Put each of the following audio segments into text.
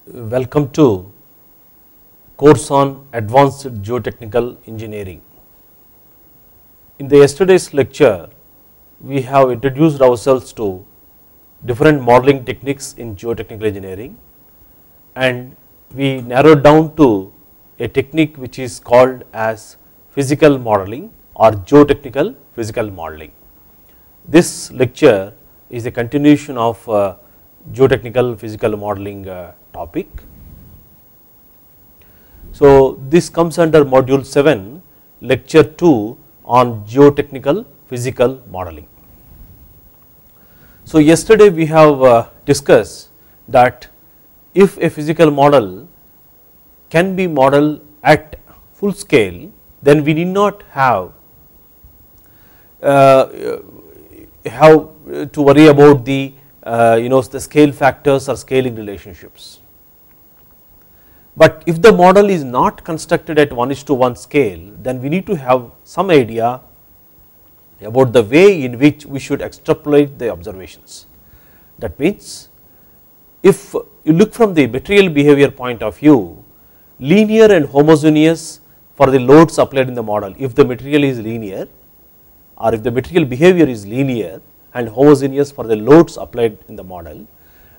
Welcome to course on advanced geotechnical engineering. In the yesterday's lecture, we have introduced ourselves to different modeling techniques in geotechnical engineering, and we narrowed down to a technique which is called as physical modeling or geotechnical physical modeling. This lecture is a continuation of geotechnical physical modeling topic. So, this comes under module 7, lecture 2 on geotechnical physical modeling. So, yesterday we have discussed that if a physical model can be modeled at full scale, then we need not have to worry about the the scale factors or scaling relationships. But if the model is not constructed at 1:1 scale, then we need to have some idea about the way in which we should extrapolate the observations. That means, if you look from the material behavior point of view, linear and homogeneous for the loads applied in the model, if the material is linear or if the material behavior is linear and homogeneous for the loads applied in the model,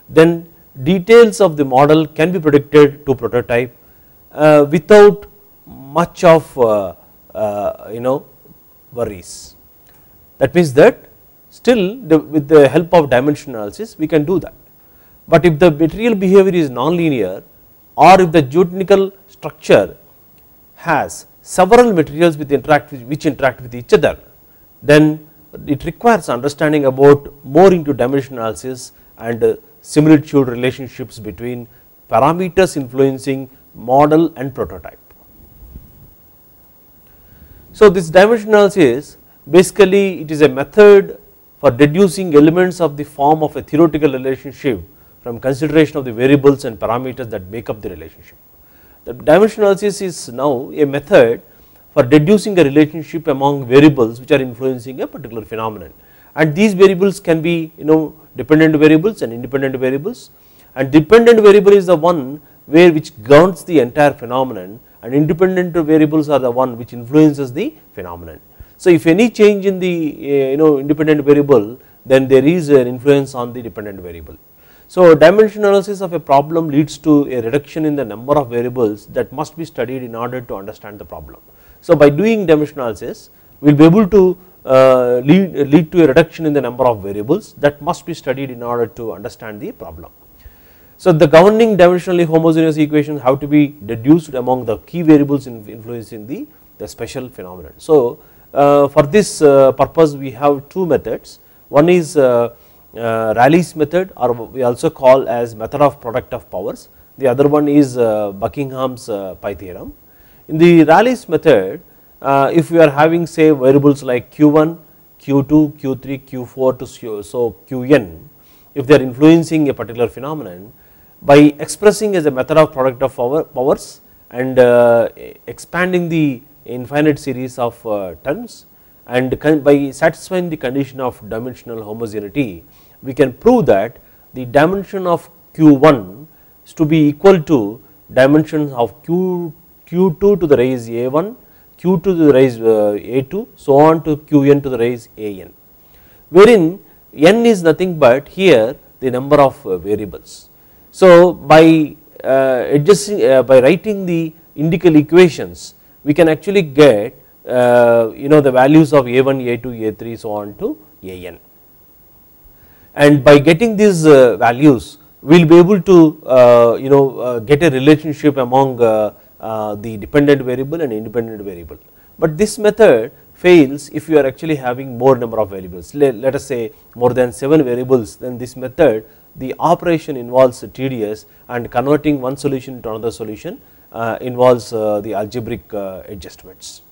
then details of the model can be predicted to prototype without much of worries. That means that still with the help of dimension analysis we can do that. But if the material behavior is non-linear, or if the geotechnical structure has several materials which interact with each other, then it requires understanding about more into dimension analysis and similitude relationships between parameters influencing model and prototype. So, this dimension analysis basically it is a method for deducing elements of the form of a theoretical relationship from consideration of the variables and parameters that make up the relationship. The dimension analysis is now a method for deducing a relationship among variables which are influencing a particular phenomenon, and these variables can be dependent variables and independent variables, and dependent variable is the one which governs the entire phenomenon, and independent variables are the one which influences the phenomenon. So, if any change in the independent variable, then there is an influence on the dependent variable. So, dimension analysis of a problem leads to a reduction in the number of variables that must be studied in order to understand the problem. So, by doing dimension analysis we will be able to lead to a reduction in the number of variables that must be studied in order to understand the problem. So, the governing dimensionally homogeneous equations have to be deduced among the key variables influencing the special phenomenon. So, for this purpose we have two methods. One is Rayleigh's method, or we also call as method of product of powers. The other one is Buckingham's pi theorem. In the Rayleigh's method, if we are having say variables like q1, q2, q3, q4 to so qn, if they are influencing a particular phenomenon, by expressing as a method of product of powers and expanding the infinite series of terms, and by satisfying the condition of dimensional homogeneity, we can prove that the dimension of q1 is to be equal to dimensions of q2 to the raise a1, q2 to the raise a2, so on to qn to the raise an, wherein n is nothing but here the number of variables. So, by by writing the indical equations, we can actually get the values of a1, a2, a3, so on to an, and by getting these values we will be able to get a relationship among the dependent variable and independent variable. But this method fails if you are actually having more number of variables, let us say more than 7 variables, then this method the operation involves tedious, and converting one solution to another solution involves the algebraic adjustments.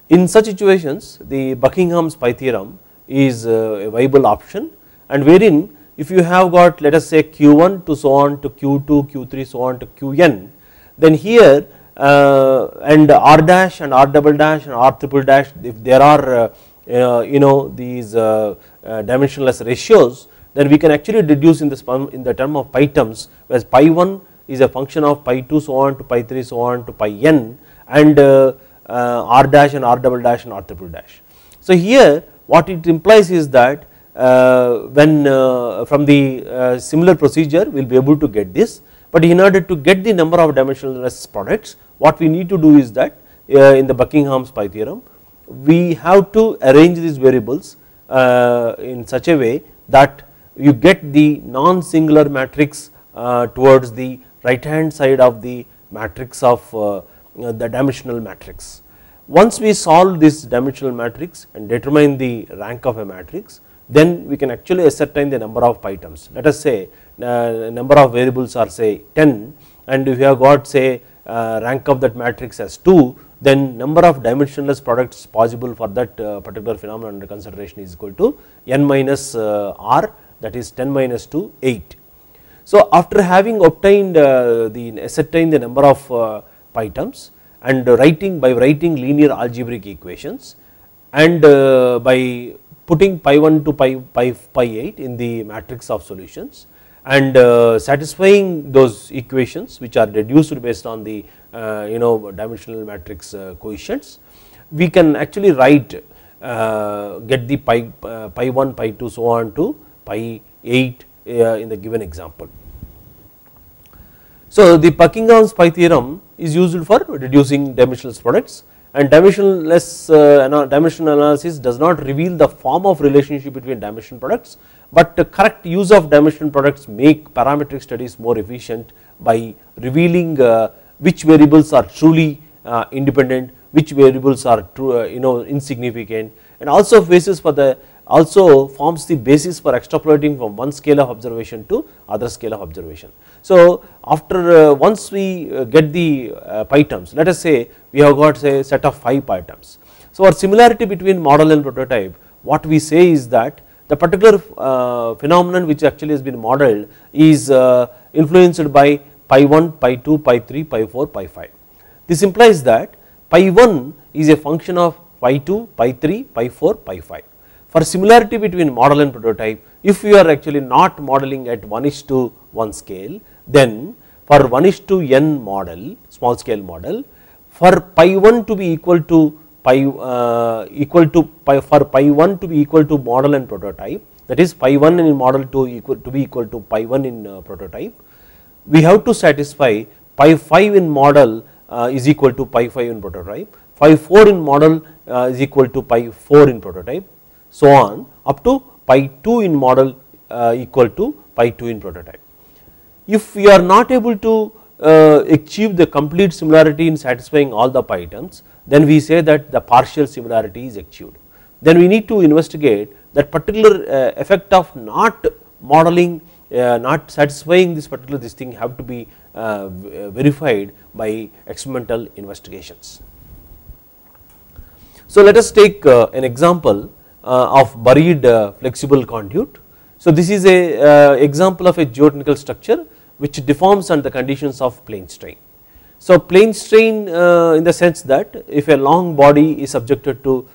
In such situations the Buckingham's pi theorem is a viable option, and wherein if you have got let us say q1 to so on to q2, q3, so on to qn, then here and r dash and r double dash and r triple dash, if there are these dimensionless ratios, then we can actually deduce in the term of pi terms, whereas pi 1 is a function of pi 2 so on to pi 3 so on to pi n, and r dash and r double dash and r triple dash. So here what it implies is that when from the similar procedure we will be able to get this, but in order to get the number of dimensionless products, what we need to do is that in the Buckingham's pi theorem we have to arrange these variables in such a way that you get the non-singular matrix towards the right hand side of the matrix of the dimensional matrix. Once we solve this dimensional matrix and determine the rank of a matrix, then we can actually ascertain the number of pi terms. Let us say number of variables are say 10, and if you have got say rank of that matrix as 2, then number of dimensionless products possible for that particular phenomenon under consideration is equal to n minus r, that is 10 minus 2, 8. So after having obtained ascertained the number of pi terms, and by writing linear algebraic equations, and by putting pi 1 to pi 8 in the matrix of solutions, and satisfying those equations which are deduced based on the dimensional matrix coefficients, we can actually write get the pi 1, pi 2 so on to pi 8 in the given example. So the Buckingham's pi theorem is used for reducing dimensionless products, and dimensional analysis does not reveal the form of relationship between dimensional products, but the correct use of dimensional products make parametric studies more efficient by revealing which variables are truly independent, which variables are insignificant, and also forms the basis for extrapolating from one scale of observation to other scale of observation. So after once we get the pi terms, let us say we have got say set of 5 pi terms. So our similarity between model and prototype, what we say is that the particular phenomenon which actually has been modeled is influenced by pi 1, pi 2, pi 3, pi 4, pi 5. This implies that pi 1 is a function of pi 2, pi 3, pi 4, pi 5. For similarity between model and prototype, if you are actually not modeling at 1:1 scale, then for 1:n model, small scale model, for pi 1 to be equal to for pi 1 to be equal to model and prototype, that is pi 1 in model to be equal to pi 1 in prototype, we have to satisfy pi 5 in model is equal to pi 5 in prototype, pi 4 in model is equal to pi 4 in prototype, so on up to pi 2 in model equal to pi 2 in prototype. If we are not able to achieve the complete similarity in satisfying all the pi terms, then we say that the partial similarity is achieved. Then we need to investigate that particular effect of not modeling, not satisfying this particular thing have to be verified by experimental investigations. So let us take an example of buried flexible conduit. So this is a example of a geotechnical structure which deforms under the conditions of plane strain. So plane strain in the sense that if a long body is subjected to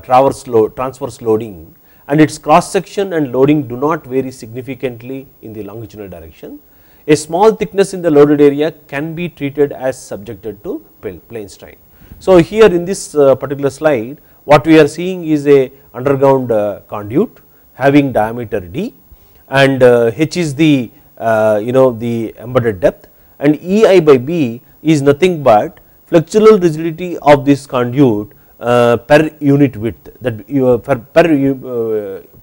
transverse loading and its cross section and loading do not vary significantly in the longitudinal direction, a small thickness in the loaded area can be treated as subjected to plane strain. So here in this particular slide, what we are seeing is a underground conduit having diameter d, and h is the the embedded depth, and EI by B is nothing but flexural rigidity of this conduit per unit width, that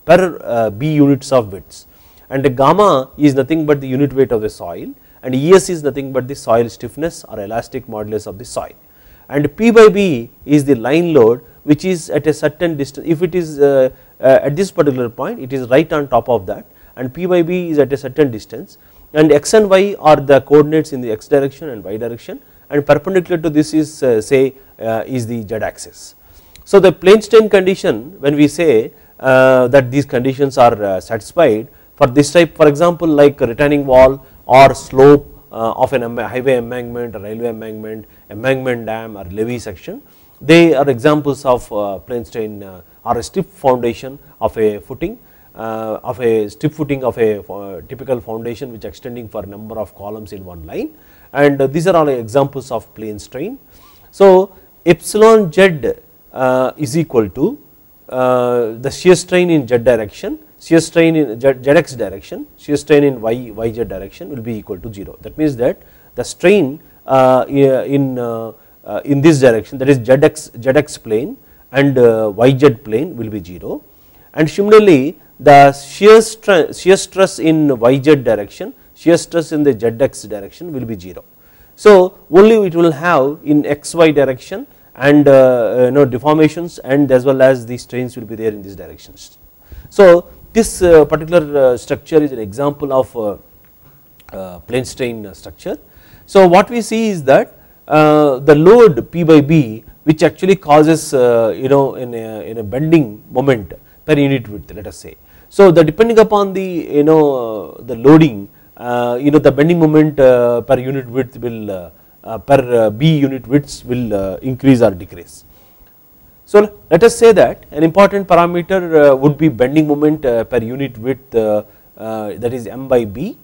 per B units of widths, and gamma is nothing but the unit weight of the soil, and ES is nothing but the soil stiffness or elastic modulus of the soil, and P by B is the line load which is at a certain distance. If it is at this particular point, it is right on top of that, and P by B is at a certain distance, and x and y are the coordinates in the x direction and y direction, and perpendicular to this is say is the z axis. So the plane strain condition, when we say that these conditions are satisfied for this type, for example like a retaining wall or slope of an highway embankment or railway embankment, embankment dam or levee section, they are examples of plane strain or a stiff foundation of a footing. of a strip footing of a typical foundation which extending for number of columns in one line, and these are all examples of plane strain. So epsilon z is equal to the shear strain in z direction, shear strain in zx direction, shear strain in yz direction will be equal to 0. That means that the strain in this direction, that is zx plane and yz plane will be 0, and similarly the shear stress in yz direction, shear stress in the zx direction will be 0. So only it will have in xy direction and deformations, and as well as the strains will be there in these directions. So this particular structure is an example of plane strain structure. So what we see is that the load P by B, which actually causes in a bending moment per unit width, let us say. So the depending upon the the loading, the bending moment per unit width will per B unit widths will increase or decrease. So let us say that an important parameter would be bending moment per unit width, that is M by B,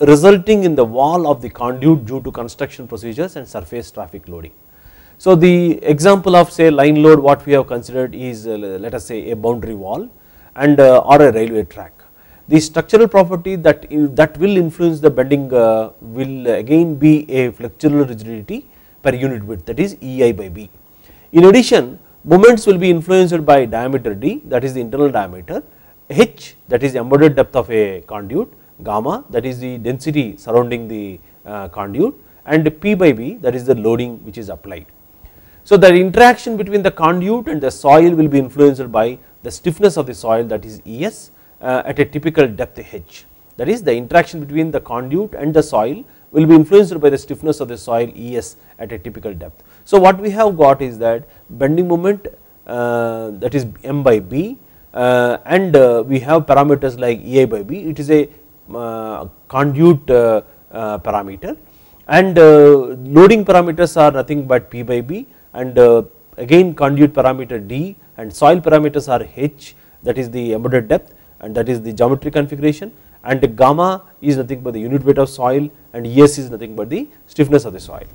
resulting in the wall of the conduit due to construction procedures and surface traffic loading. So the example of say line load what we have considered is let us say a boundary wall and or a railway track. The structural property that will influence the bending will again be a flexural rigidity per unit width, that is EI by B. In addition, moments will be influenced by diameter d, that is the internal diameter, h, that is embedded depth of a conduit, gamma, that is the density surrounding the conduit, and P by B, that is the loading which is applied. So the interaction between the conduit and the soil will be influenced by the stiffness of the soil, that is ES, at a typical depth h, that is the interaction between the conduit and the soil will be influenced by the stiffness of the soil ES at a typical depth. So what we have got is that bending moment, that is M by B, and we have parameters like EI by B, it is a conduit parameter, and loading parameters are nothing but P by B, and again conduit parameter D, and soil parameters are H, that is the embedded depth, and that is the geometry configuration, and the gamma is nothing but the unit weight of soil, and ES is nothing but the stiffness of the soil.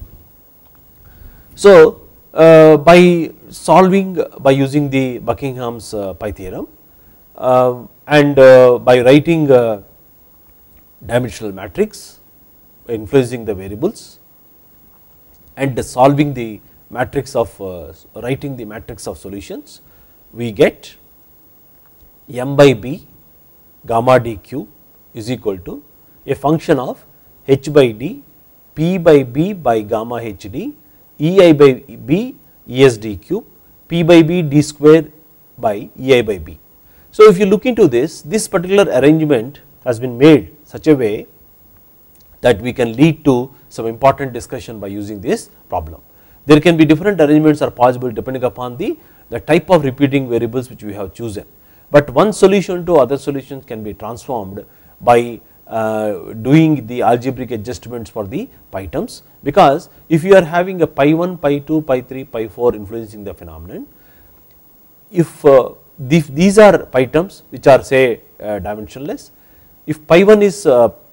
So by solving by using the Buckingham's pi theorem and by writing dimensional matrix influencing the variables and solving the matrix of writing the matrix of solutions, we get M by B gamma d cube is equal to a function of h by d, P by B by gamma h d, EI by B ES d cube, P by B d square by EI by B. So if you look into this particular arrangement has been made such a way that we can lead to some important discussion by using this problem. There can be different arrangements are possible depending upon the type of repeating variables which we have chosen, but one solution to other solutions can be transformed by doing the algebraic adjustments for the pi terms, because if you are having a pi 1, pi 2, pi 3, pi 4 influencing the phenomenon, if these are pi terms which are say dimensionless, if pi 1 is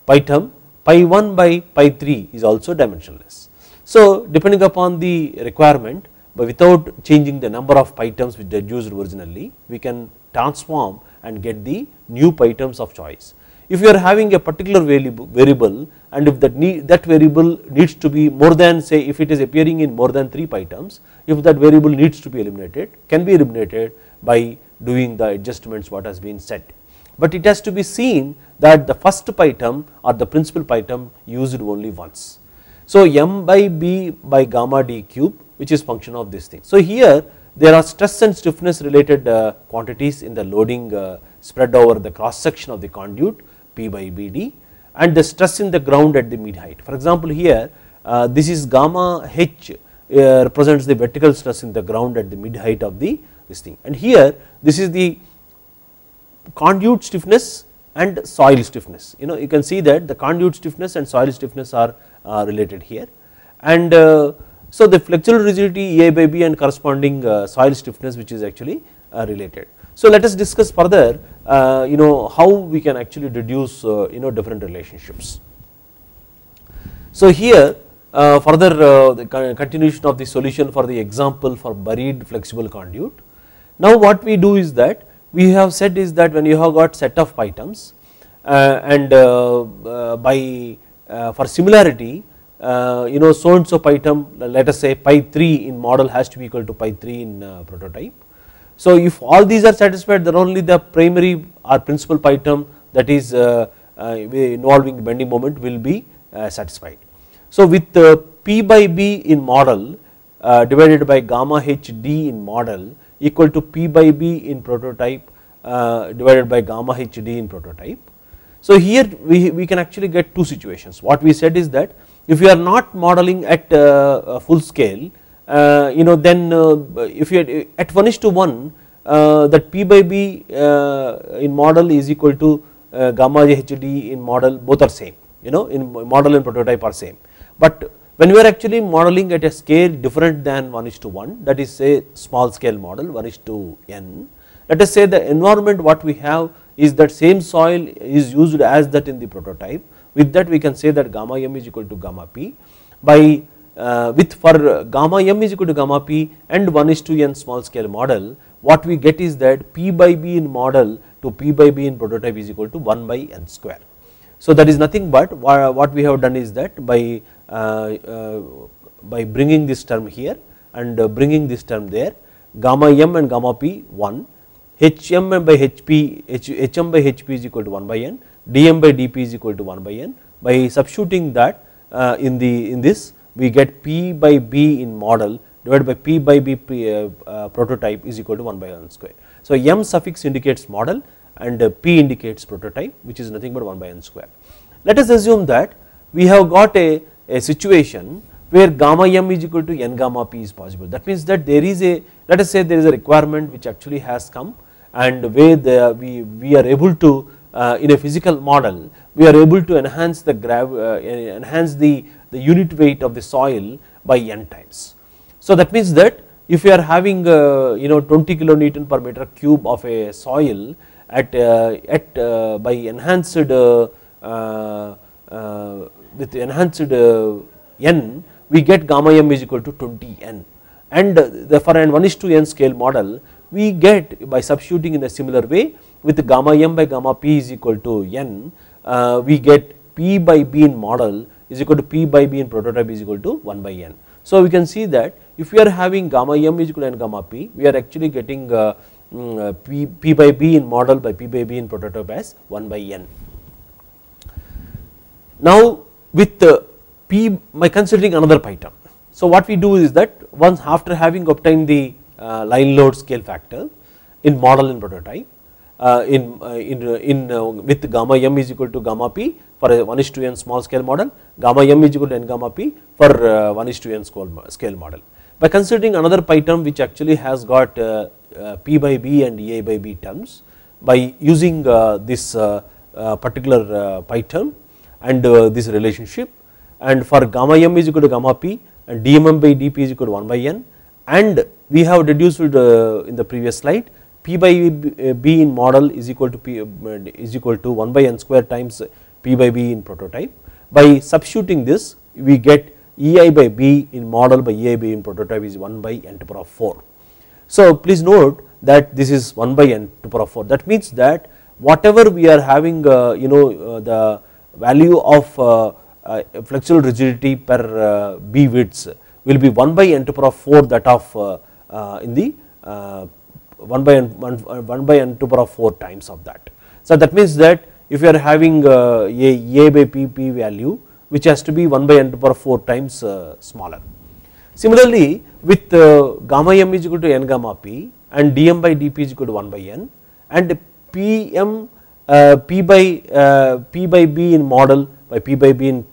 pi term, pi 1 by pi 3 is also dimensionless. So depending upon the requirement, but without changing the number of pi terms which are used originally, we can transform and get the new pi terms of choice. If you are having a particular variable and if that variable needs to be more than, say if it is appearing in more than 3 pi terms, if that variable needs to be eliminated, can be eliminated by doing the adjustments what has been said. But it has to be seen that the first pi term or the principal pi term used only once. So M by B by gamma d cube, which is function of this thing. So here there are stress and stiffness related quantities in the loading spread over the cross section of the conduit P by BD, and the stress in the ground at the mid height. For example, here this is gamma H represents the vertical stress in the ground at the mid height of this thing, and here this is the conduit stiffness and soil stiffness. You can see that the conduit stiffness and soil stiffness are related here, and so the flexural rigidity EI by B and corresponding soil stiffness which is actually related. So let us discuss further how we can actually deduce different relationships. So here further the continuation of the solution for the example for buried flexible conduit. Now what we do is that we have said is that when you have got set of pi terms and by for similarity so and so pi term, let us say pi 3 in model has to be equal to pi 3 in prototype. So if all these are satisfied, then only the primary or principal pi term, that is involving bending moment, will be satisfied. So with P by B in model divided by gamma h d in model equal to P by B in prototype divided by gamma h d in prototype. So here we can actually get two situations. What we said is that if you are not modeling at full scale, then if you are at 1:1, that P by B in model is equal to gamma h d in model, both are same, in model and prototype are same. But when we are actually modeling at a scale different than 1:1, that is say small scale model 1:n, let us say the environment what we have is that same soil is used as that in the prototype. With that we can say that gamma m is equal to gamma p by for gamma m is equal to gamma p and 1:n small scale model, what we get is that P by B in model to P by B in prototype is equal to 1 by n square. So that is nothing but what we have done is that by bringing this term here and bringing this term there, gamma m and gamma p 1, hm by hp, hm by hp is equal to 1 by n, dm by dp is equal to 1 by n. By substituting that in this, we get P by B in model divided by P by B prototype is equal to 1 by n square. So m suffix indicates model and p indicates prototype, which is nothing but 1 by n square. Let us assume that we have got a situation where gamma m is equal to n gamma p is possible. That means that there is a, let us say there is a requirement which actually has come, and where we are able to in a physical model we are able to enhance the unit weight of the soil by n times. So that means that if you are having 20 kilonewton per meter cube of a soil at by enhanced with enhanced n, we get gamma m is equal to 20n, and for an 1:n scale model we get by substituting in a similar way with gamma m by gamma p is equal to n, we get P by B in model is equal to P by B in prototype is equal to 1 by n. So we can see that if we are having gamma m is equal to n gamma p, we are actually getting P by B in model by P by B in prototype as 1 by n. Now with P by considering another pi term. So what we do is that once after having obtained the line load scale factor in model and prototype with gamma m is equal to gamma p for a 1:n small scale model, gamma m is equal to n gamma p for 1:n scale model. By considering another pi term which actually has got P by B and A by B terms, by using this particular pi term and this relationship, and for gamma m is equal to gamma p and dmm by dp is equal to 1 by n, and we have deduced in the previous slide P by B in model is equal to 1 by n square times P by B in prototype. By substituting this we get EI by B in model by EI by B in prototype is 1 by n to the power of 4. So please note that this is 1 by n to the power of 4. That means that whatever we are having the value of flexural rigidity per B widths will be 1 by n to the power of 4, that of in the 1 by n to the power of 4 times of that. So that means that if you are having a by pp value which has to be 1 by n to the power of 4 times smaller. Similarly with gamma m is equal to n gamma p and dm by dp is equal to 1 by n, and pm p by b in model by p by b in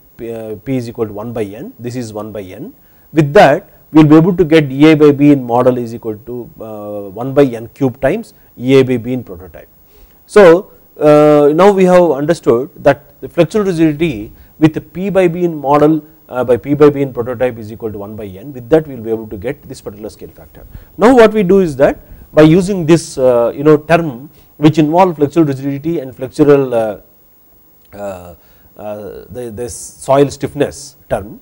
p is equal to 1 by n, this is 1 by n. With that we will be able to get EA by B in model is equal to 1 by n cube times EA by B in prototype. So now we have understood that the flexural rigidity with P by B in model by P by B in prototype is equal to 1 by n. With that we will be able to get this particular scale factor. Now what we do is that by using this term which involve flexural rigidity and flexural this soil stiffness term,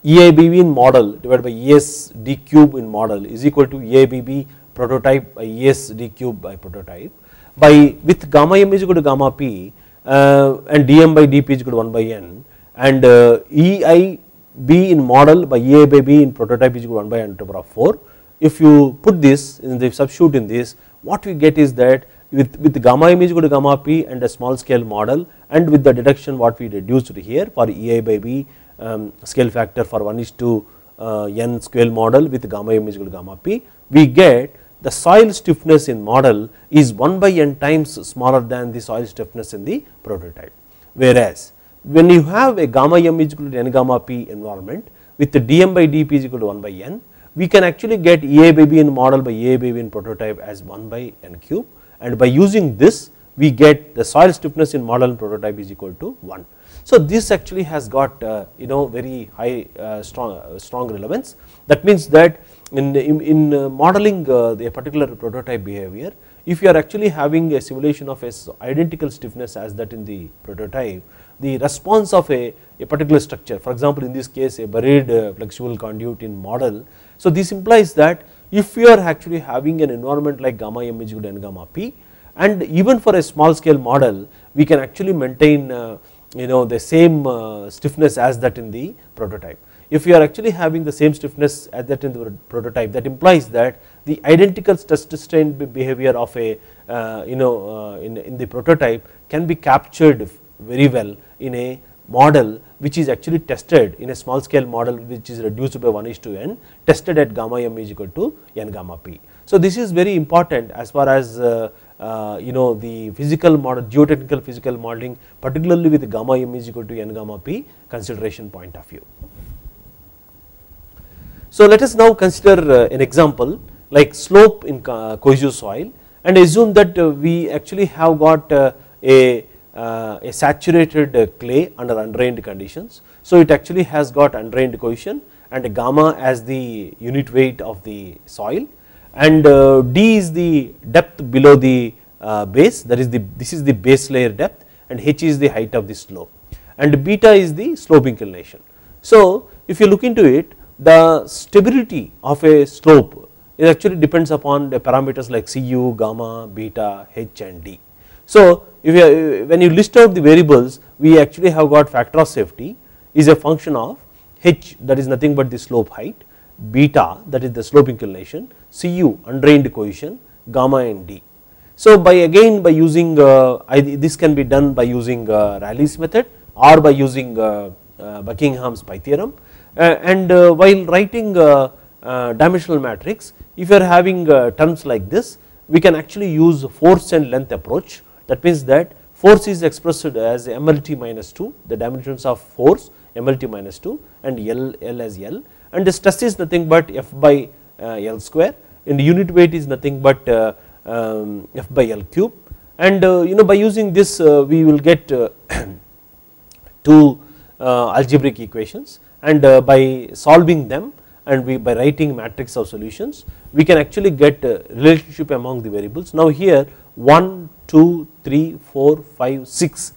EIBB in model divided by ES d cube in model is equal to EIBB prototype by ES d cube by prototype, by with gamma m is equal to gamma p and dm by dp is equal to 1 by n, and EIB in model by EI by b in prototype is equal to 1 by n to the power of 4. If you put this in the substitute in this, what we get is that with gamma m is equal to gamma p and a small scale model, and with the deduction what we reduced here for EI by b scale factor for 1:n scale model with gamma m is equal to gamma p, we get the soil stiffness in model is 1 by n times smaller than the soil stiffness in the prototype. Whereas when you have a gamma m is equal to n gamma p environment with the dm by dp is equal to 1 by n, we can actually get EI by b in model by EI by b in prototype as 1 by n cube, and by using this we get the soil stiffness in model and prototype is equal to 1. So this actually has got very high strong relevance. That means that in modeling a particular prototype behavior, if you are actually having a simulation of a identical stiffness as that in the prototype, the response of a particular structure, for example in this case a buried flexible conduit in model. So this implies that if you are actually having an environment like gamma m is equal to n gamma p, and even for a small scale model we can actually maintain the same stiffness as that in the prototype. If you are actually having the same stiffness as that in the prototype, that implies that the identical stress strain behavior of a in the prototype can be captured very well in a model which is actually tested in a small scale model which is reduced by 1:n, tested at gamma m is equal to n gamma p. So this is very important as far as the physical model, geotechnical physical modeling, particularly with gamma m is equal to n gamma p consideration point of view. So let us now consider an example like slope in cohesive soil, and assume that we actually have got a saturated clay under undrained conditions. So it actually has got undrained cohesion and a gamma as the unit weight of the soil, and d is the depth below the base, that is this is the base layer depth, and h is the height of the slope, and beta is the slope inclination. So if you look into it, the stability of a slope it actually depends upon the parameters like cu, gamma, beta, h and d. So if when you list out the variables, we actually have got factor of safety is a function of h, that is nothing but the slope height, beta, that is the slope inclination, cu, undrained cohesion, gamma and d. So by using this can be done by using Rayleigh's method or by using Buckingham's pi theorem, and while writing dimensional matrix, if you are having terms like this, we can actually use force and length approach. That means that force is expressed as MLT minus 2, the dimensions of force MLT minus 2, and L as L, and the stress is nothing but F by L square, and the unit weight is nothing but F by L cube, and by using this we will get two algebraic equations, and by solving them and by writing matrix of solutions, we can actually get relationship among the variables. Now here 1, 2, 3, 4, 5, 6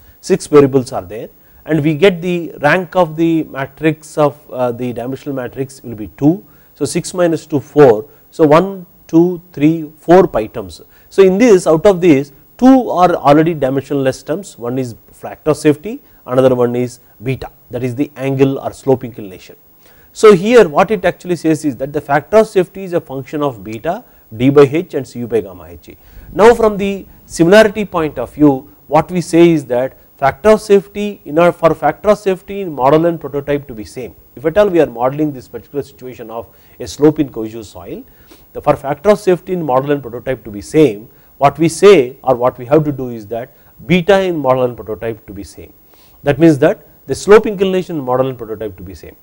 variables are there, and we get the rank of the matrix of the dimensional matrix will be 2. So 6 minus 2 4. So 1, 2, 3, 4 pi terms. So in this, out of these 2 are already dimensionless terms. One is factor of safety, another one is beta, that is the angle or slope inclination. So here what it actually says is that the factor of safety is a function of beta, d by h and cu by gamma h. Now from the similarity point of view, what we say is that factor of safety for factor of safety in model and prototype to be same. If at all we are modeling this particular situation of a slope in cohesive soil, for factor of safety in model and prototype to be same, what we say or what we have to do is that beta in model and prototype to be same. That means that the slope inclination in model and prototype to be same,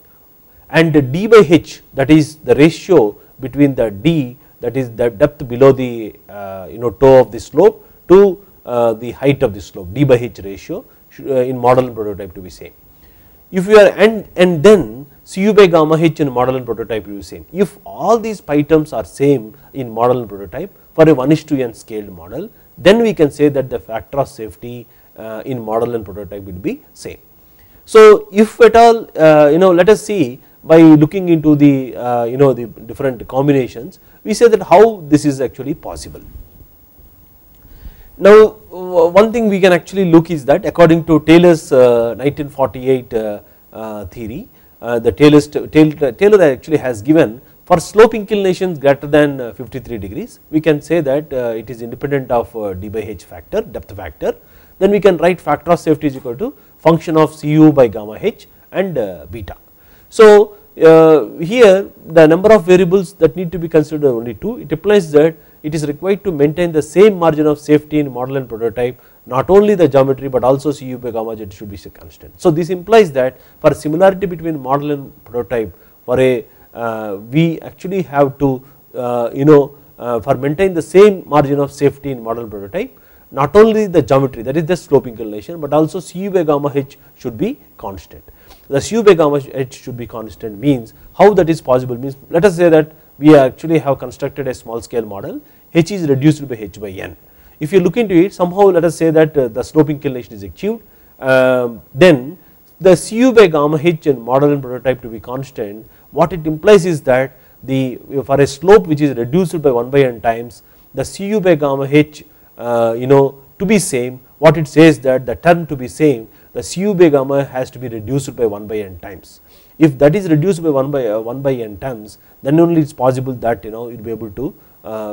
and the d by h, that is the ratio between the d, that is the depth below the toe of the slope to the height of the slope, d by h ratio in model and prototype to be same. If you are and then cu by gamma h in model and prototype will be same. If all these pi terms are same in model and prototype for a 1:n scaled model, then we can say that the factor of safety in model and prototype will be same. So if at all let us see by looking into the the different combinations, we say that how this is actually possible. Now one thing we can actually look is that according to Taylor's 1948 theory, Taylor actually has given for slope inclinations greater than 53 degrees, we can say that it is independent of d by h factor, depth factor. Then we can write factor of safety is equal to function of Cu by gamma h and beta. So here the number of variables that need to be considered only 2. It implies that it is required to maintain the same margin of safety in model and prototype, not only the geometry but also Cu by gamma z should be constant. So this implies that for similarity between model and prototype, for a we actually have to for maintain the same margin of safety in model and prototype, not only the geometry, that is the slope inclination, but also Cu by gamma h should be constant. The Cu by gamma h should be constant means how that is possible means, let us say that we actually have constructed a small scale model, h is reduced by h by n. If you look into it, somehow let us say that the slope inclination is achieved, then the Cu by gamma h in model and prototype to be constant, what it implies is that for a slope which is reduced by 1 by n times, the Cu by gamma h to be same, what it says that the term to be same, the Cu by gamma has to be reduced by 1 by n times. If that is reduced by 1 by n times, then only it is possible that you will be able to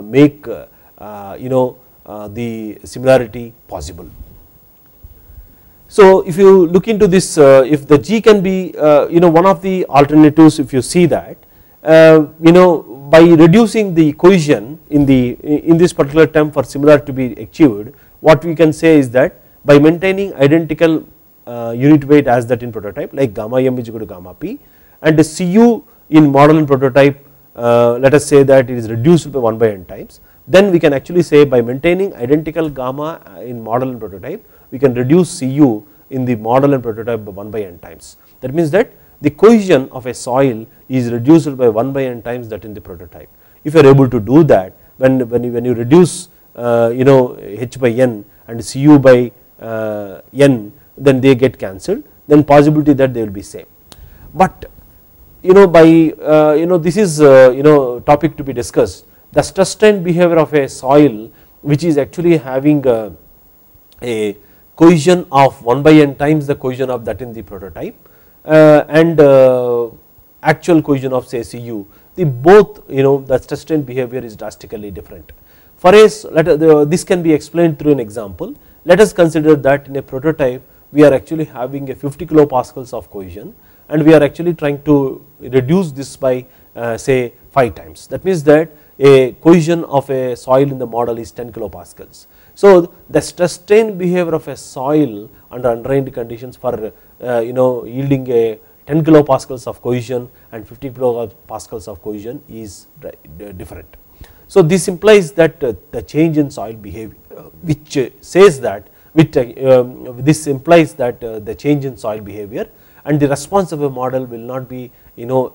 make the similarity possible. So if you look into this, if the G can be one of the alternatives, if you see that by reducing the cohesion in this particular term for similarity to be achieved, what we can say is that by maintaining identical unit weight as that in prototype, like gamma m is equal to gamma p, and the Cu in model and prototype let us say that it is reduced by 1 by n times, then we can actually say by maintaining identical gamma in model and prototype, we can reduce Cu in the model and prototype by 1 by n times. That means that the cohesion of a soil is reduced by 1 by n times that in the prototype. If you are able to do that, when you reduce h by n and Cu by n, then they get cancelled, then possibility that they will be same. But by this is topic to be discussed, the stress strain behavior of a soil which is actually having a cohesion of 1 by n times the cohesion of that in the prototype and actual cohesion of say Cu, the both the stress strain behavior is drastically different. For us, this can be explained through an example. Let us consider that in a prototype we are actually having a 50 kilopascals of cohesion, and we are actually trying to reduce this by say 5 times. That means that a cohesion of a soil in the model is 10 kilopascals. So the stress strain behavior of a soil under undrained conditions for yielding a 10 kilopascals of cohesion and 50 kilopascals of cohesion is different. So this implies that the change in soil behavior, which says that this implies that the change in soil behavior and the response of a model will not be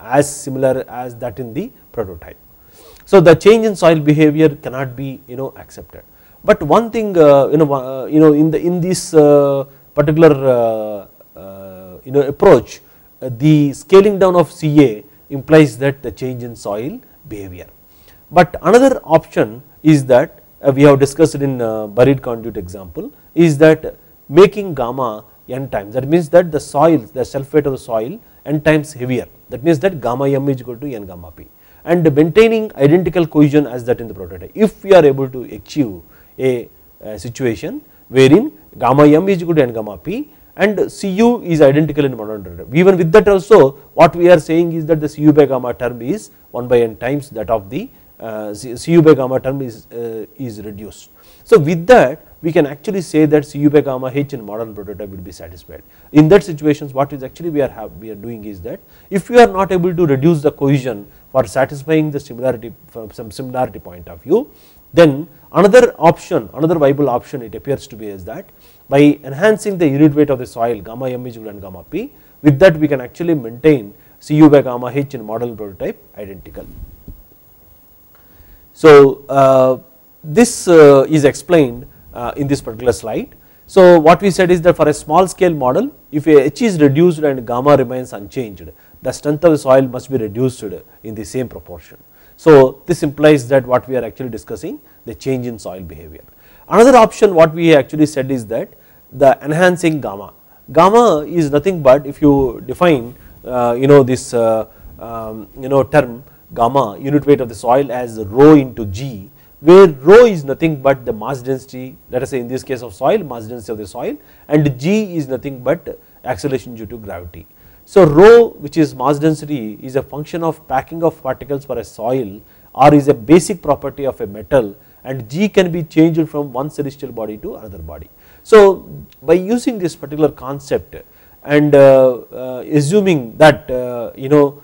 as similar as that in the prototype. So the change in soil behavior cannot be accepted. But one thing in this particular approach, the scaling down of Ca implies that the change in soil behavior. But another option is that we have discussed in buried conduit example, is that making gamma n times, that means that the soil, the self weight of the soil n times heavier, that means that gamma m is equal to n gamma p, and maintaining identical cohesion as that in the prototype. If we are able to achieve a situation wherein gamma m is equal to n gamma p and Cu is identical in model and prototype, even with that also what we are saying is that the Cu by gamma term is 1 by n times that of the Cu by gamma term is reduced. So with that we can actually say that Cu by gamma h in model and prototype will be satisfied. In that situations, what is actually we are doing is that if we are not able to reduce the cohesion for satisfying the similarity from some similarity point of view, then another option, another viable option it appears to be is that by enhancing the unit weight of the soil gamma m is equal to n gamma p, with that we can actually maintain Cu by gamma h in model and prototype identical. So this is explained in this particular slide. So what we said is that for a small scale model, if H is reduced and gamma remains unchanged, the strength of the soil must be reduced in the same proportion. So this implies that what we are actually discussing, the change in soil behavior. Another option what we actually said is that the enhancing gamma. Gamma is nothing but, if you define this term gamma, unit weight of the soil, as rho into G, where rho is nothing but the mass density, let us say in this case of soil, mass density of the soil, and G is nothing but acceleration due to gravity. So rho, which is mass density, is a function of packing of particles for a soil, or is a basic property of a metal, and G can be changed from one celestial body to another body. So by using this particular concept and assuming that the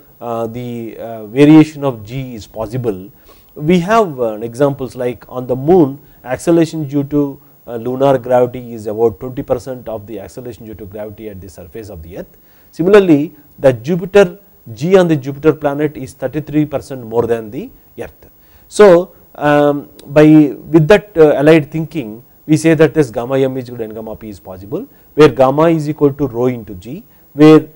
variation of G is possible, we have examples like on the moon, acceleration due to lunar gravity is about 20% of the acceleration due to gravity at the surface of the earth. Similarly, the Jupiter, G on the Jupiter planet is 33% more than the earth. So with that allied thinking, we say that this gamma m is equal to n gamma p is possible, where gamma is equal to rho into G, where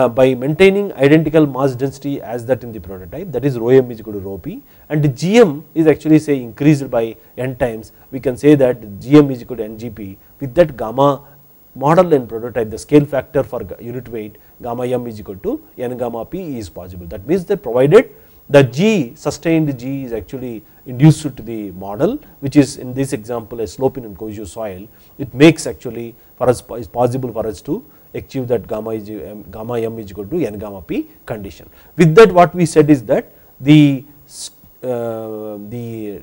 by maintaining identical mass density as that in the prototype, that is rho m is equal to rho p, and Gm is actually say increased by n times, we can say that Gm is equal to ngp. With that gamma model and prototype, the scale factor for unit weight gamma m is equal to n gamma p is possible. That means that provided the G, sustained G, is actually induced to the model, which is in this example a sloping and cohesive soil, it makes actually for us, is possible for us to achieve that gamma m is equal to n gamma p condition. With that, what we said is that the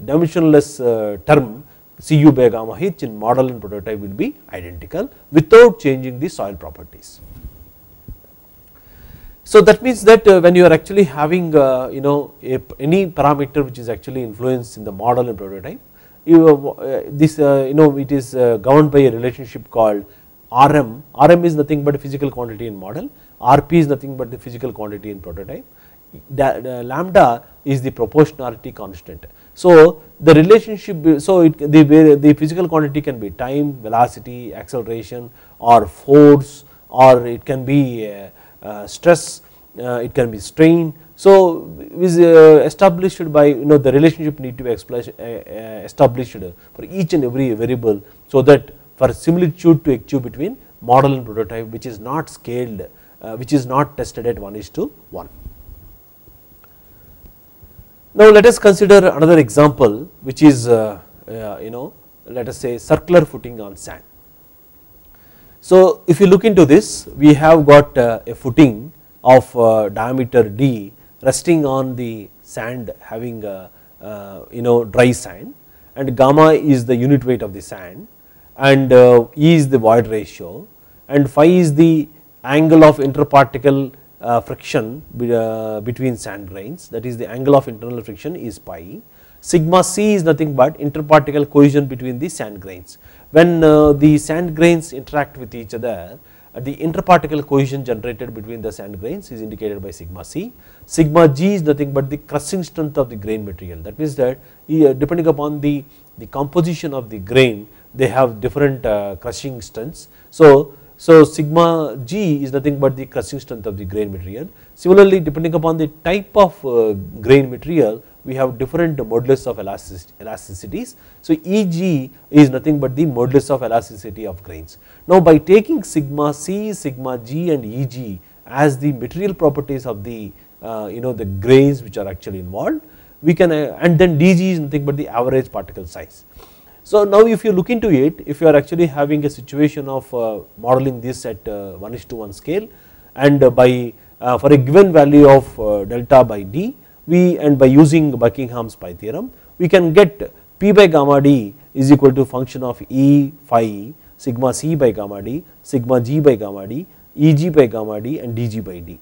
dimensionless term Cu by gamma h in model and prototype will be identical without changing the soil properties. So that means that when you are actually having any parameter which is actually influenced in the model and prototype, it is governed by a relationship called Rm. Rm is nothing but a physical quantity in model, Rp is nothing but the physical quantity in prototype, lambda is the proportionality constant. So the relationship, so the physical quantity can be time, velocity, acceleration, or force, or it can be stress, it can be strain. So is established by the relationship need to be established for each and every variable, so that for similitude to achieve between model and prototype, which is not scaled, which is not tested at 1:1. Now let us consider another example, which is let us say circular footing on sand. So if you look into this, we have got a footing of diameter d resting on the sand, having dry sand, and gamma is the unit weight of the sand, and E is the void ratio, and phi is the angle of interparticle friction between sand grains, that is the angle of internal friction is pi. Sigma c is nothing but interparticle cohesion between the sand grains. When the sand grains interact with each other, the interparticle cohesion generated between the sand grains is indicated by sigma c. Sigma g is nothing but the crushing strength of the grain material. That means that depending upon the composition of the grain, they have different crushing strengths. So sigma g is nothing but the crushing strength of the grain material. Similarly, depending upon the type of grain material, we have different modulus of elasticities. So Eg is nothing but the modulus of elasticity of grains. Now by taking sigma c, sigma g and Eg as the material properties of the the grains which are actually involved, we can and then Dg is nothing but the average particle size. So now if you look into it, if you are actually having a situation of modeling this at 1:1 scale, and by for a given value of delta by d, and by using Buckingham's pi theorem, we can get P by gamma d is equal to function of E phi sigma c by gamma d, sigma g by gamma d, Eg by gamma d and Dg by d.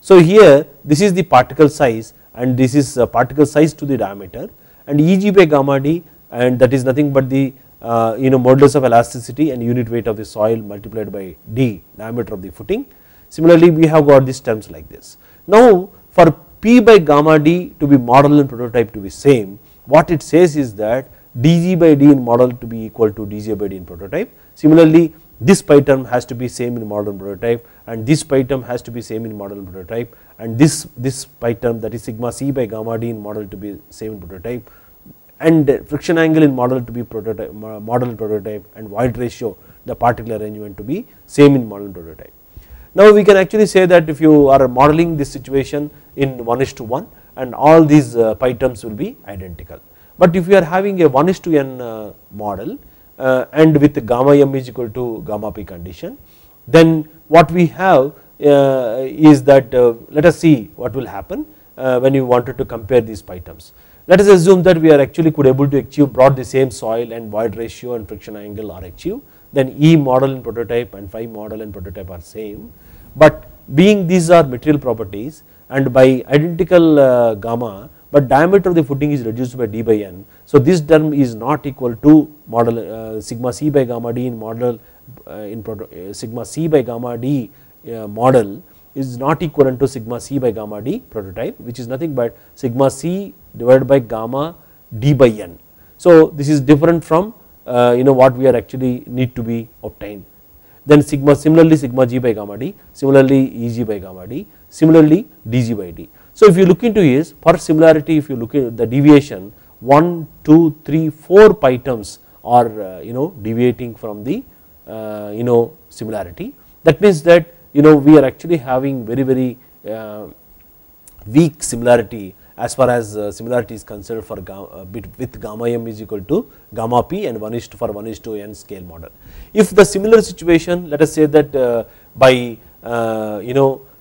So here this is the particle size, and this is particle size to the diameter, and Eg by gamma d, and that is nothing but the modulus of elasticity and unit weight of the soil multiplied by d, diameter of the footing. Similarly, we have got these terms like this. Now for P by gamma d to be model and prototype to be same, what it says is that dg by d in model to be equal to dj by d in prototype. Similarly, this pi term has to be same in model and prototype, and this pi term has to be same in model and prototype, and this pi term, that is sigma c by gamma d in model, to be same in prototype, and friction angle in model to be prototype, model and prototype, and void ratio, the particle arrangement, to be same in model and prototype. Now we can actually say that if you are modeling this situation in 1:1, and all these pi terms will be identical. But if you are having a 1:n model and with gamma m is equal to gamma p condition, then what we have is that let us see what will happen when you wanted to compare these pi terms. Let us assume that we are actually could able to achieve brought the same soil, and void ratio and friction angle are achieved, then E model and prototype and phi model and prototype are same. But being these are material properties, and by identical gamma, but diameter of the footing is reduced by d by n. So this term is not equal to model sigma c by gamma d in model sigma c by gamma d model is not equivalent to sigma c by gamma d prototype, which is nothing but sigma c divided by gamma d by n. So this is different from what we are actually need to be obtained. Then similarly sigma g by gamma d, similarly Eg by gamma d, similarly dg by d. So if you look into is, for similarity, if you look at the deviation, 1, 2, 3, 4 pi terms are deviating from the similarity. That means that we are actually having very weak similarity as far as similarity is concerned for with gamma m is equal to gamma p and 1:1 for 1:n scale model. If the similar situation, let us say that by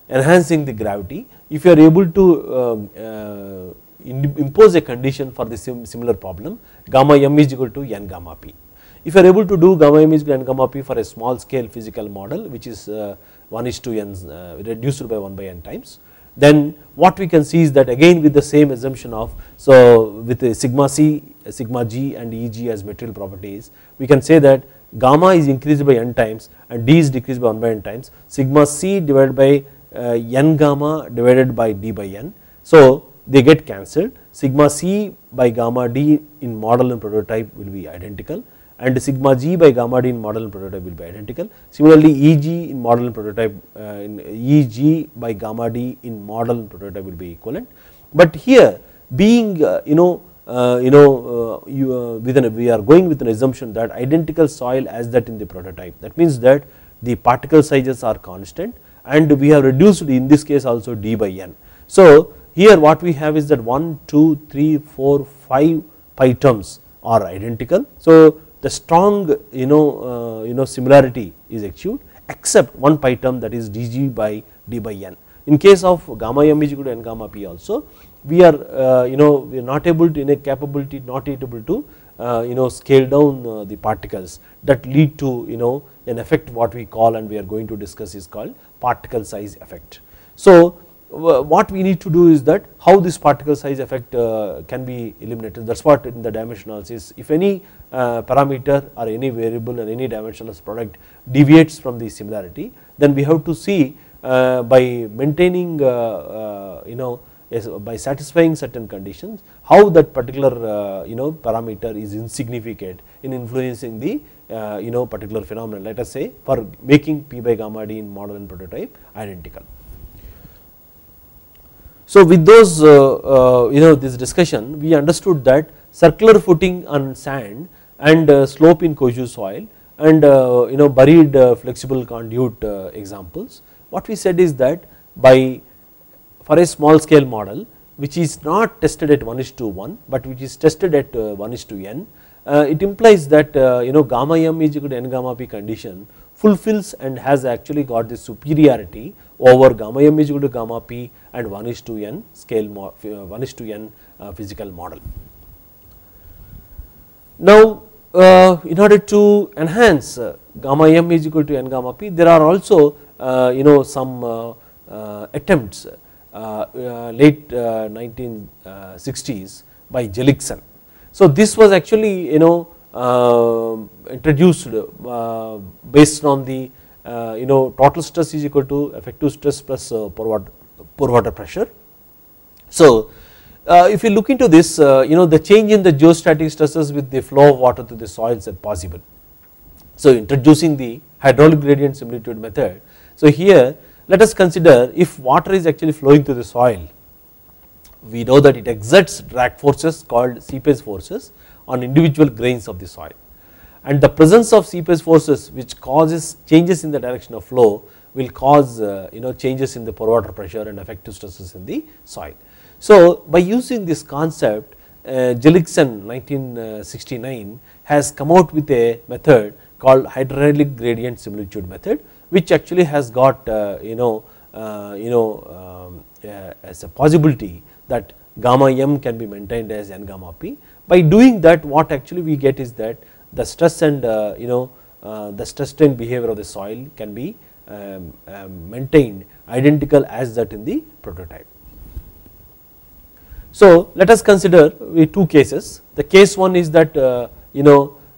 enhancing the gravity, if you are able to impose a condition for the similar problem, gamma m is equal to n gamma p. If you are able to do gamma m is equal to n gamma p for a small scale physical model, which is 1:n reduced by 1 by n times, then what we can see is that again with the same assumption of, so with sigma c, sigma g and Eg as material properties, we can say that gamma is increased by n times and d is decreased by 1 by n times, sigma c divided by n gamma divided by d by n. So they get cancelled, sigma c by gamma d in model and prototype will be identical, and sigma g by gamma d in model and prototype will be identical. Similarly, Eg in model and prototype, Eg by gamma d in model and prototype will be equivalent. But here being we are going with an assumption that identical soil as that in the prototype, that means that the particle sizes are constant, and we have reduced in this case also d by n. So here what we have is that 1, 2, 3, 4, 5 pi terms are identical. So the strong similarity is achieved except one pi term, that is dg by d by n. In case of gamma m is equal to n gamma p also, we are we are not able to, in a capability not able to scale down the particles that lead to an effect what we call, and we are going to discuss, is called particle size effect. So what we need to do is that how this particle size effect can be eliminated. That is what in the dimension analysis, if any parameter or any variable or any dimensionless product deviates from the similarity, then we have to see by maintaining by satisfying certain conditions, how that particular parameter is insignificant in influencing the particular phenomenon, let us say for making p by gamma d in model and prototype identical. So with those this discussion, we understood that circular footing on sand and slope in Koju soil and buried flexible conduit examples, what we said is that by for a small scale model which is not tested at 1:1 but which is tested at 1:n, it implies that gamma m is equal to n gamma p condition fulfills and has actually got the superiority over gamma m is equal to gamma p and 1:n scale 1:n physical model. Now in order to enhance gamma m is equal to n gamma p, there are also some attempts late 1960s by Jeliksson. So this was actually introduced based on the total stress is equal to effective stress plus pore water pressure. So if you look into this, the change in the geostatic stresses with the flow of water through the soils are possible. So introducing the hydraulic gradient similitude method. So here let us consider if water is actually flowing through the soil, we know that it exerts drag forces called seepage forces on individual grains of the soil, and the presence of seepage forces which causes changes in the direction of flow will cause changes in the pore water pressure and effective stresses in the soil. So by using this concept, Jeliksson 1969 has come out with a method called hydraulic gradient similitude method, which actually has got as a possibility that gamma m can be maintained as n gamma p. By doing that, what actually we get is that the stress and the stress strain behavior of the soil can be maintained identical as that in the prototype. So let us consider two cases. The case one is that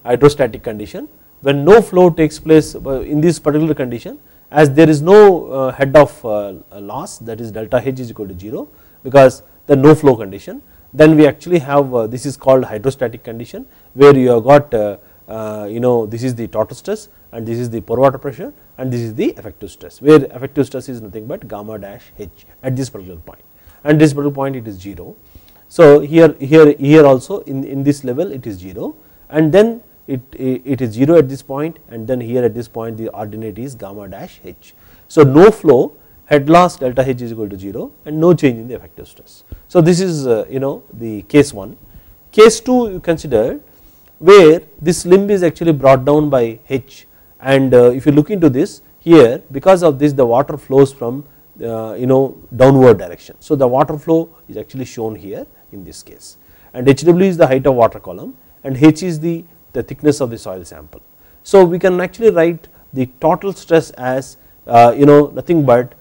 hydrostatic condition, when no flow takes place in this particular condition, as there is no head of loss, that is delta H is equal to 0 because the no flow condition, then we actually have this is called hydrostatic condition, where you have got this is the total stress and this is the pore water pressure and this is the effective stress, where effective stress is nothing but gamma dash H at this particular point, and this particular point it is 0. So here also in this level it is 0, and then it is 0 at this point, and then here at this point the ordinate is gamma dash H. So no flow, head loss delta H is equal to 0 and no change in the effective stress. So this is the case 1. Case 2 you consider where this limb is actually brought down by H, and if you look into this here, because of this the water flows from downward direction. So the water flow is actually shown here in this case, and HW is the height of water column and H is the thickness of the soil sample. So we can actually write the total stress as nothing but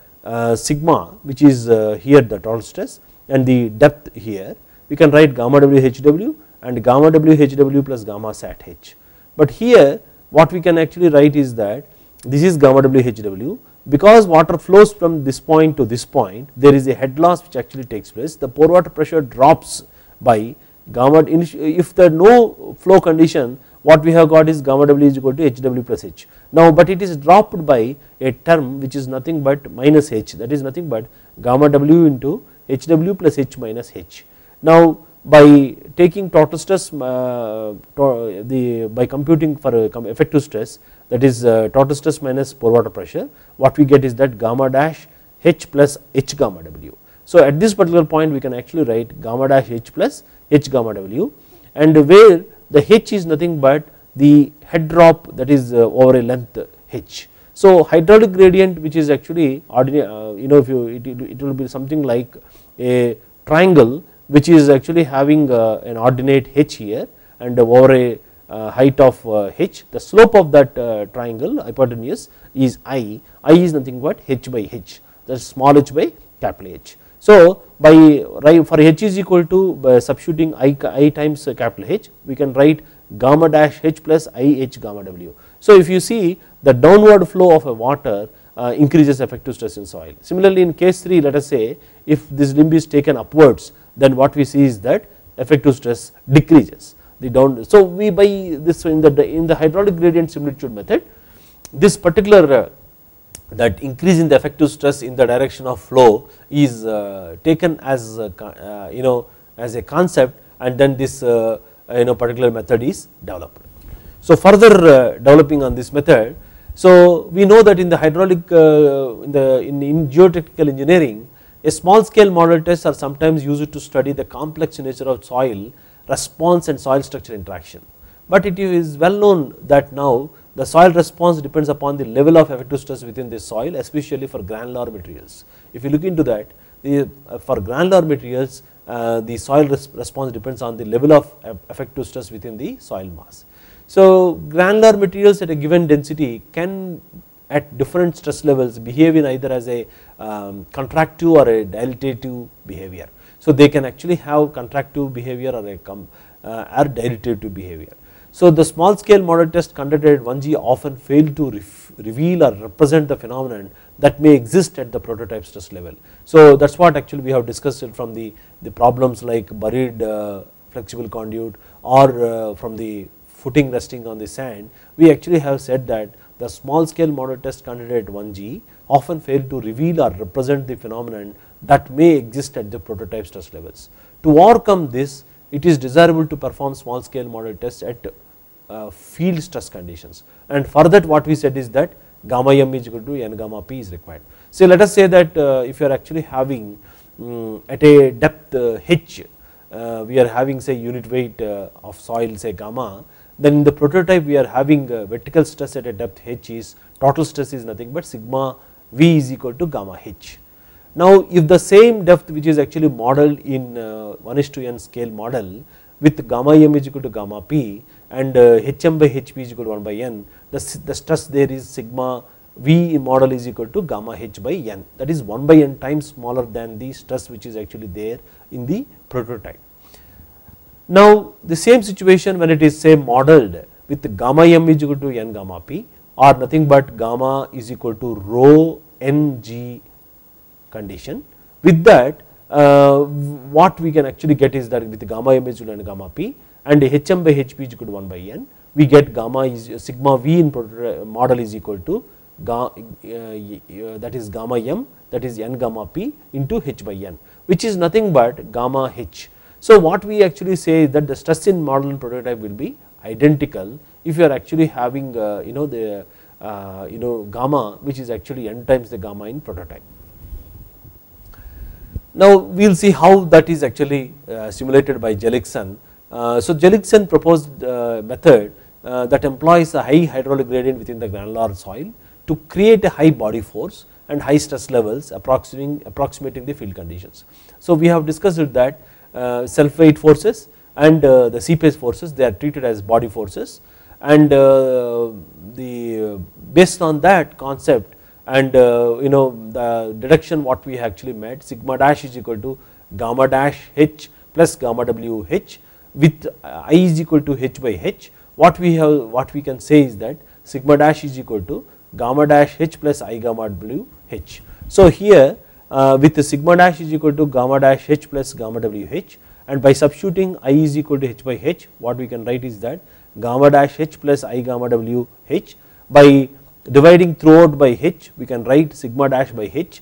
sigma, which is here the total stress, and the depth here we can write gamma WHW and gamma WHW plus gamma sat H. But here what we can actually write is that this is gamma WHW, because water flows from this point to this point, there is a head loss which actually takes place. The pore water pressure drops by gamma. If there no flow condition, what we have got is gamma W is equal to HW plus H. Now but it is dropped by a term which is nothing but minus H, that is nothing but gamma W into HW plus H minus H. Now by taking total stress by computing for effective stress, that is total stress minus pore water pressure, what we get is that gamma dash H plus H gamma W. So at this particular point we can actually write gamma dash H plus H gamma W, and where the H is nothing but the head drop, that is over a length H. So hydraulic gradient, which is actually ordinary, it will be something like a triangle which is actually having an ordinate H here and over a height of H. The slope of that triangle hypotenuse is I is nothing but H by H, that is small h by capital H. So for H is equal to, by substituting I times capital H, we can write gamma dash H plus I H gamma W. So if you see the downward flow of a water increases effective stress in soil. Similarly in case 3, let us say if this limb is taken upwards, then what we see is that effective stress decreases the down. So we by this in the hydraulic gradient similitude method, this particular that increase in the effective stress in the direction of flow is taken as as a concept, and then this particular method is developed. So further developing on this method, so we know that in the hydraulic in geotechnical engineering, a small scale model tests are sometimes used to study the complex nature of soil response and soil structure interaction, but it is well known that now the soil response depends upon the level of effective stress within the soil, especially for granular materials. If you look into that, for granular materials the soil response depends on the level of effective stress within the soil mass. So granular materials at a given density can at different stress levels behave in either as a contractive or a dilatative behavior. So they can actually have contractive behavior or a dilatative behavior. So the small scale model test conducted at 1G often fail to reveal or represent the phenomenon that may exist at the prototype stress level. So that is what actually we have discussed it from the problems like buried flexible conduit or from the footing resting on the sand. We actually have said that the small scale model test candidate 1G often fail to reveal or represent the phenomenon that may exist at the prototype stress levels. To overcome this, it is desirable to perform small scale model tests at field stress conditions, and for that what we said is that gamma m is equal to n gamma p is required. So let us say that if you are actually having at a depth h, we are having say unit weight of soil say gamma, then in the prototype we are having vertical stress at a depth h is total stress is nothing but sigma v is equal to gamma h. Now if the same depth which is actually modeled in 1:n scale model with gamma m is equal to gamma p and hm by hp is equal to 1 by n, the stress there is sigma v model is equal to gamma h by n, that is 1 by n times smaller than the stress which is actually there in the prototype. Now the same situation when it is say modeled with gamma m is equal to n gamma p or nothing but gamma is equal to rho n g condition, with that what we can actually get is that with gamma m is equal to n gamma p and hm by hp is equal to 1 by n, we get gamma is sigma v in model is equal to that is gamma m, that is n gamma p into h by n, which is nothing but gamma h. So what we actually say is that the stress in model and prototype will be identical if you are actually having the gamma which is actually n times the gamma in prototype. Now we will see how that is actually simulated by Jeliksson. So Jeliksson proposed method that employs a high hydraulic gradient within the granular soil to create a high body force and high stress levels approximating the field conditions. So we have discussed it that self weight forces and the seepage forces, they are treated as body forces, and based on that concept and the deduction what we actually made, sigma dash is equal to gamma dash h plus gamma w h with I is equal to h by h. What we can say is that sigma dash is equal to gamma dash h plus I gamma w h. So here with the sigma dash is equal to gamma dash h plus gamma w h, and by substituting I is equal to h by h, what we can write is that gamma dash h plus I gamma w h, by dividing throughout by h we can write sigma dash by h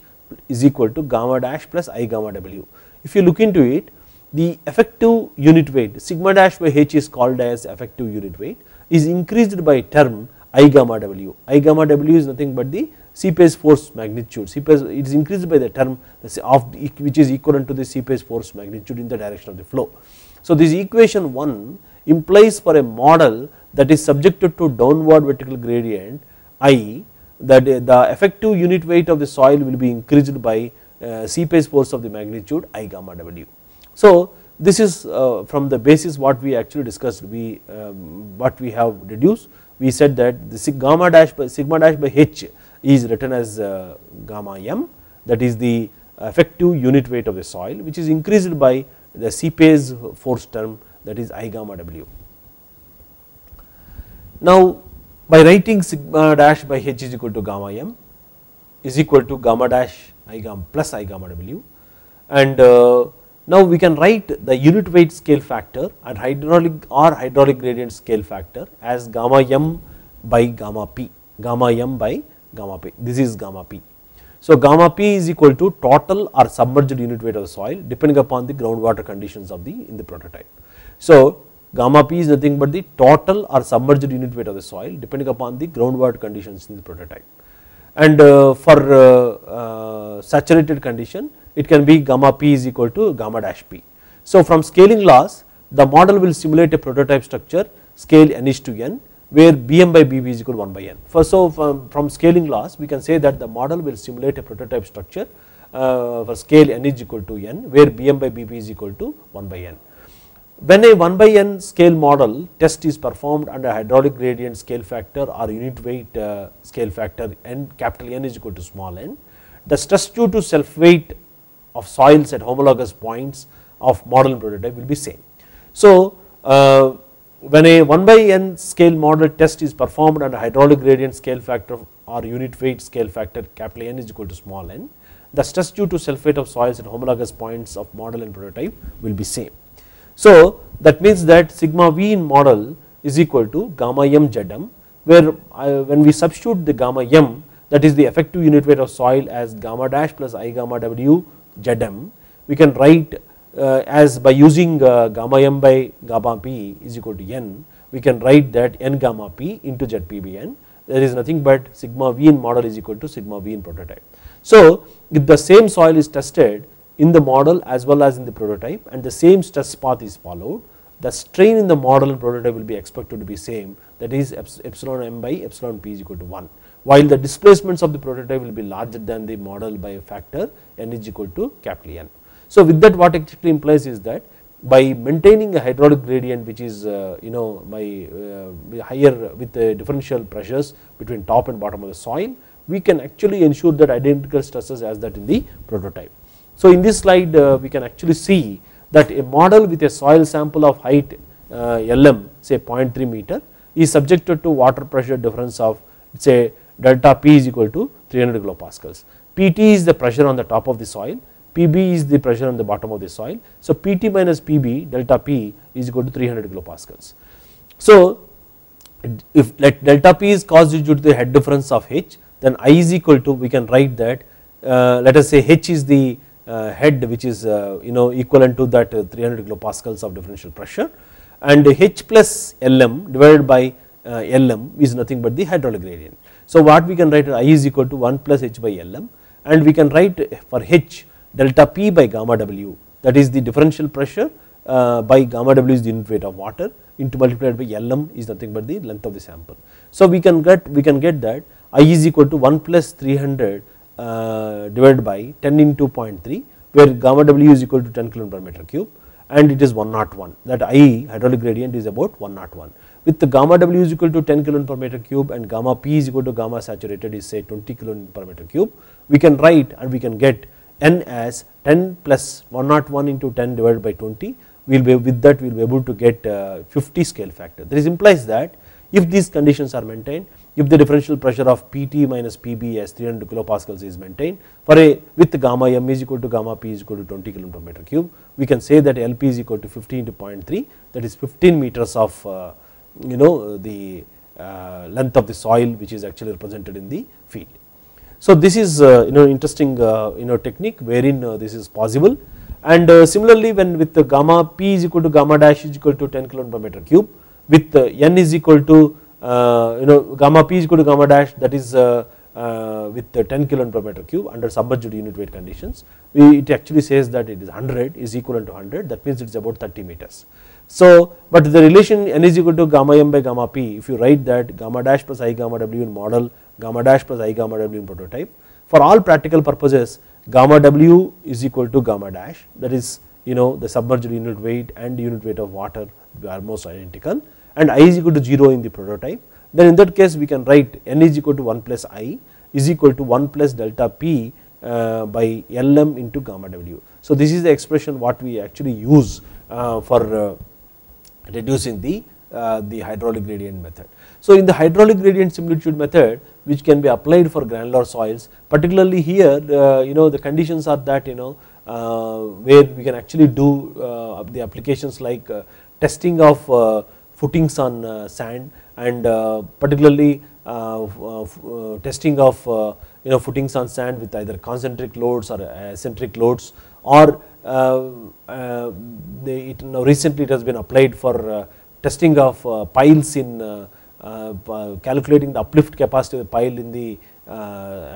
is equal to gamma dash plus I gamma w. If you look into it, the effective unit weight sigma dash by h is called as effective unit weight is increased by term I gamma w. I gamma w is nothing but the seepage force magnitude, it is increased by the term which is equivalent to the seepage force magnitude in the direction of the flow. So this equation 1 implies for a model that is subjected to downward vertical gradient I, that the effective unit weight of the soil will be increased by seepage force of the magnitude I gamma w. So this is from the basis what we actually discussed, what we have deduced, we said that the sigma dash by h is written as gamma m, that is the effective unit weight of the soil which is increased by the seepage force term, that is I gamma w. Now by writing sigma dash by h is equal to gamma m is equal to gamma dash I gamma plus I gamma w, and now we can write the unit weight scale factor and hydraulic gradient scale factor as gamma m by gamma p, gamma m by gamma p, this is gamma p. So gamma p is equal to total or submerged unit weight of the soil depending upon the groundwater conditions of in the prototype. So gamma p is nothing but the total or submerged unit weight of the soil depending upon the groundwater conditions in the prototype, and for saturated condition it can be gamma p is equal to gamma dash p. So from scaling laws the model will simulate a prototype structure scale n is to n where bm by bb is equal to 1 by n. So from scaling laws we can say that the model will simulate a prototype structure for scale n is equal to n where bm by bb is equal to 1 by n. When a 1 by n scale model test is performed under hydraulic gradient scale factor or unit weight scale factor n, capital N is equal to small n, the stress due to self weight of soils at homologous points of model and prototype will be same. So when a 1 by n scale model test is performed under hydraulic gradient scale factor or unit weight scale factor capital N is equal to small n, the stress due to self weight of soils at homologous points of model and prototype will be same. So that means that sigma v in model is equal to gamma m Zm, where when we substitute the gamma m, that is the effective unit weight of soil, as gamma dash plus I gamma w Zm, we can write as by using gamma m by gamma p is equal to n, we can write that n gamma p into ZpBn, there is nothing but sigma v in model is equal to sigma v in prototype. So if the same soil is tested in the model as well as in the prototype and the same stress path is followed, the strain in the model and prototype will be expected to be same, that is epsilon m by epsilon p is equal to 1, while the displacements of the prototype will be larger than the model by a factor n is equal to capital N. So with that, what actually implies is that by maintaining a hydraulic gradient which is by higher with the differential pressures between top and bottom of the soil, we can actually ensure that identical stresses as that in the prototype. So in this slide we can actually see that a model with a soil sample of height Lm, say 0.3 meter, is subjected to water pressure difference of say delta P is equal to 300 kilopascals. Pt is the pressure on the top of the soil, Pb is the pressure on the bottom of the soil. So Pt minus Pb delta P is equal to 300 kilopascals. So if let delta P is caused due to the head difference of H, then I is equal to, we can write that let us say H is the head which is equivalent to that 300 kilopascals of differential pressure, and H plus Lm divided by Lm is nothing but the hydraulic gradient. So what we can write, I is equal to 1 plus H by Lm, and we can write for H delta P by gamma W, that is the differential pressure by gamma W is the unit weight of water into multiplied by Lm is nothing but the length of the sample. So we can get that I is equal to 1 plus 300 divided by 10 into 0.3, where gamma W is equal to 10 kilo per meter cube, and it is 101, that I hydraulic gradient is about 101. With the gamma W is equal to 10 kilo per meter cube and gamma P is equal to gamma saturated is say 20 kilo per meter cube, we can write and we can get n as 10 plus 101 into 10 divided by 20, we will be, with that we will be able to get 50 scale factor. This implies that if these conditions are maintained, if the differential pressure of Pt minus Pb as 300 kilopascals is maintained for a with gamma m is equal to gamma p is equal to 20 kilo per meter cube, we can say that Lp is equal to 50 into 0.3, that is 15 meters of the length of the soil which is actually represented in the field. So this is interesting technique wherein this is possible, and similarly when with the gamma p is equal to gamma dash is equal to 10 kilo per meter cube, with n is equal to gamma p is equal to gamma dash, that is with 10 kilo per meter cube under submerged unit weight conditions, it actually says that it is 100 is equivalent to 100, that means it is about 30 meters. So but the relation n is equal to gamma m by gamma p, if you write that gamma dash plus I gamma w in model, gamma dash plus I gamma w in prototype, for all practical purposes gamma w is equal to gamma dash, that is the submerged unit weight and unit weight of water are almost identical, and I is equal to 0 in the prototype, then in that case we can write n is equal to 1 plus I is equal to 1 plus delta p by Lm into gamma w. So this is the expression what we actually use for reducing the hydraulic gradient method. So in the hydraulic gradient similitude method, which can be applied for granular soils, particularly here the conditions are that where we can actually do the applications like testing of footings on sand, and particularly testing of footings on sand with either concentric loads or eccentric loads, or recently it has been applied for testing of piles in calculating the uplift capacity of the pile in the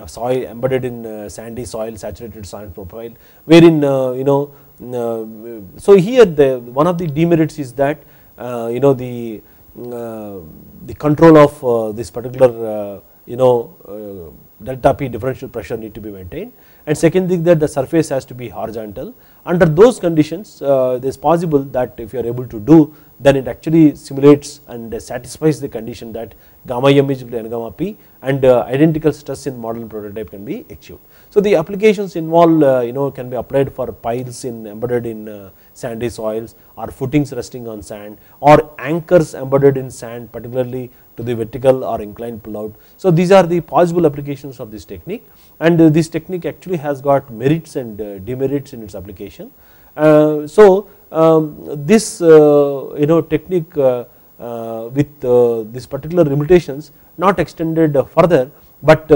soil embedded in sandy soil, saturated soil profile, wherein so here one of the demerits is that the control of this particular delta P differential pressure need to be maintained, and second thing that the surface has to be horizontal. Under those conditions it is possible that if you are able to do, then it actually simulates and satisfies the condition that gamma m is equal to n gamma p, and identical stress in model and prototype can be achieved. So the applications involved can be applied for piles embedded in sandy soils, or footings resting on sand, or anchors embedded in sand, particularly to the vertical or inclined pull out. So these are the possible applications of this technique, and this technique actually has got merits and demerits in its application. So this technique with this particular limitations not extended further, but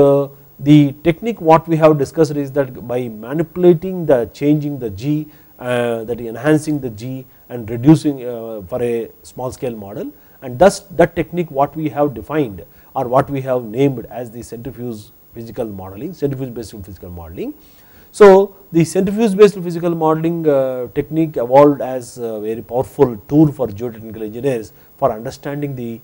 the technique what we have discussed is that by manipulating the changing the G, that is enhancing the G and reducing for a small scale model, and thus that technique what we have defined or what we have named as the centrifuge physical modeling, centrifuge based physical modeling. So the centrifuge based physical modeling technique evolved as a very powerful tool for geotechnical engineers for understanding the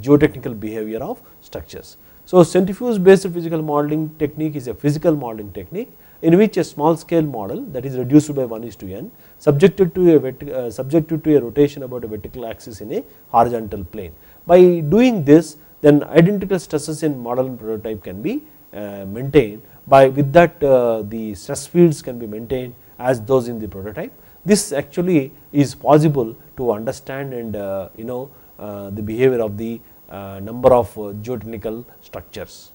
geotechnical behavior of structures. So centrifuge based physical modeling technique is a physical modeling technique in which a small scale model, that is reduced by 1:n, subjected to a rotation about a vertical axis in a horizontal plane. By doing this, then identical stresses in model and prototype can be maintained. With that the stress fields can be maintained as those in the prototype. This actually is possible to understand and the behavior of the number of geotechnical structures.